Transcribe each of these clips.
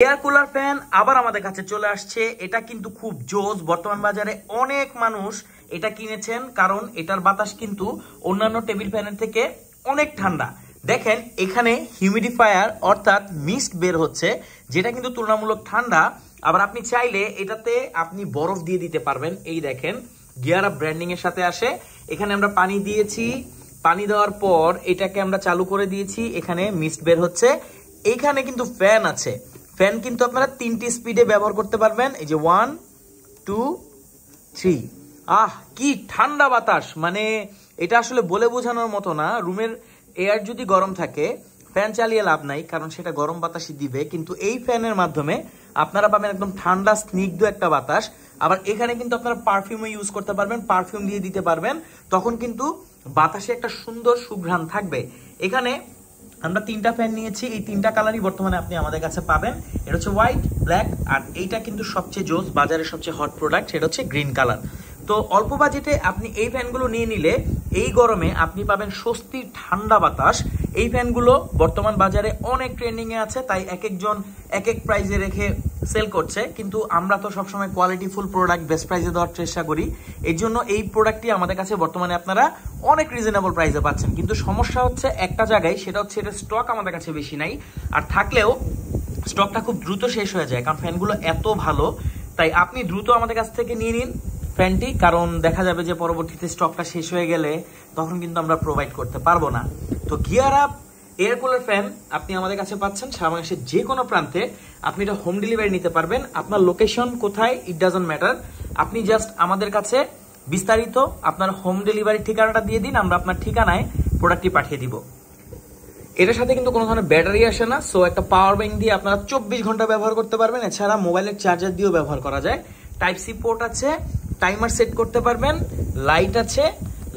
Air cooler fan আবার আমাদের কাছে চলে আসছে। এটা কিন্তু খুব জোস। বর্তমান বাজারে অনেক মানুষ এটা কিনেছেন, কারণ এটার বাতাস কিন্তু অন্যান্য টেবিল ফ্যানের থেকে অনেক ঠান্ডা। দেখেন এখানে হিউমিডিফায়ার অর্থাৎ মিস্ট বের হচ্ছে, যেটা কিন্তু তুলনামূলক ঠান্ডা। আবার আপনি চাইলে এটাতে আপনি বরফ দিয়ে দিতে পারবেন। এই দেখেন গিয়ার আপ ব্র্যান্ডিং এর সাথে আসে। এখানে আমরা পানি দিয়েছি, পানি দেওয়ার পর এটাকে আমরা চালু করে দিয়েছি, এখানে মিস্ট বের হচ্ছে। এইখানে কিন্তু ফ্যান আছে। ফ্যান কিন্তু আপনারা 3টি স্পিডে ব্যবহার করতে পারবেন। এই যে 1 2 3। কি ঠান্ডা বাতাস, মানে এটা আসলে বলে বোঝানোর মতো না। রুমের এয়ার যদি গরম থাকে ফ্যান চালিয়ে লাভ নাই, কারণ সেটা গরম বাতাসই দিবে। কিন্তু এই ফ্যানের মাধ্যমে আপনারা পাবেন একদম ঠান্ডা স্নিগ্ধ একটা বাতাস। আবার এখানে কিন্তু আপনারা পারফিউমও ইউজ করতে পারবেন, পারফিউম দিয়ে দিতে পারবেন, তখন কিন্তু বাতাসে একটা সুন্দর সুঘ্রাণ থাকবে। এখানে আমরা 3টা ফ্যান নিয়েছি, এই 3টা কালারই বর্তমানে আপনি আমাদের কাছে পাবেন। এটা হচ্ছে হোয়াইট, ব্ল্যাক, আর এইটা কিন্তু সবচেয়ে জোস, বাজারের সবচেয়ে হট প্রোডাক্ট, সেটা হচ্ছে গ্রিন কালার। তো অল্প বাজেটে আপনি এই ফ্যানগুলো নিয়ে নিলে এই গরমে আপনি পাবেন স্বস্তির ঠান্ডা বাতাস। এই ফ্যানগুলো বর্তমান বাজারে অনেক ট্রেন্ডিং এ আছে, তাই এক একজন এক এক প্রাইসে রেখে সেল করছে, কিন্তু আমরা তো সবসময় কোয়ালিটিফুল প্রোডাক্ট বেস্ট প্রাইসে দেওয়ার চেষ্টা করি। এর জন্য এই প্রোডাক্টটি আমাদের কাছে বর্তমানে আপনারা অনেক রিজনেবল প্রাইসে পাচ্ছেন। কিন্তু সমস্যা হচ্ছে একটা জায়গায়, সেটা হচ্ছে এটা স্টক আমাদের কাছে বেশি নাই, আর থাকলেও স্টকটা খুব দ্রুত শেষ হয়ে যায়, কারণ ফ্যানগুলো এত ভালো। তাই আপনি দ্রুত আমাদের কাছ থেকে নিয়ে নিন ফ্যানটি, কারণ দেখা যাবে যে পরবর্তীতে স্টকটা শেষ হয়ে গেলে তখন কিন্তু আমরা প্রোভাইড করতে পারবো না। তো gear up air cooler fan আপনি আমাদের কাছে পাচ্ছেন সারা বাংলাদেশের যে কোনো প্রান্তে। আপনি এটা হোম ডেলিভারি নিতে পারবেন। আপনার লোকেশন কোথায় ইট ডাজন্ট ম্যাটার, আপনি জাস্ট আমাদের কাছে বিস্তারিত আপনার হোম ডেলিভারি ঠিকানাটা দিয়ে দিন, আমরা আপনার ঠিকানায় প্রোডাক্টটি পাঠিয়ে দিব। এটার সাথে কিন্তু কোনো ধরনের ব্যাটারি আসে না, সো একটা পাওয়ার ব্যাংক দিয়ে আপনারা 24 ঘন্টা ব্যবহার করতে পারবেন। এছাড়া মোবাইলের চার্জার দিয়েও ব্যবহার করা যায়। টাইপ সি পোর্ট আছে, টাইমার সেট করতে পারবেন, লাইট আছে,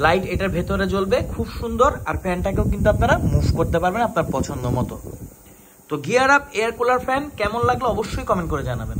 লাইট এটার ভেতরে জ্বলবে, খুব সুন্দর। আর ফ্যানটাকেও কিন্তু আপনারা মুভ করতে পারবেন আপনার পছন্দ মতো। তো gear up air cooler fan কেমন লাগলো অবশ্যই কমেন্ট করে জানাবেন।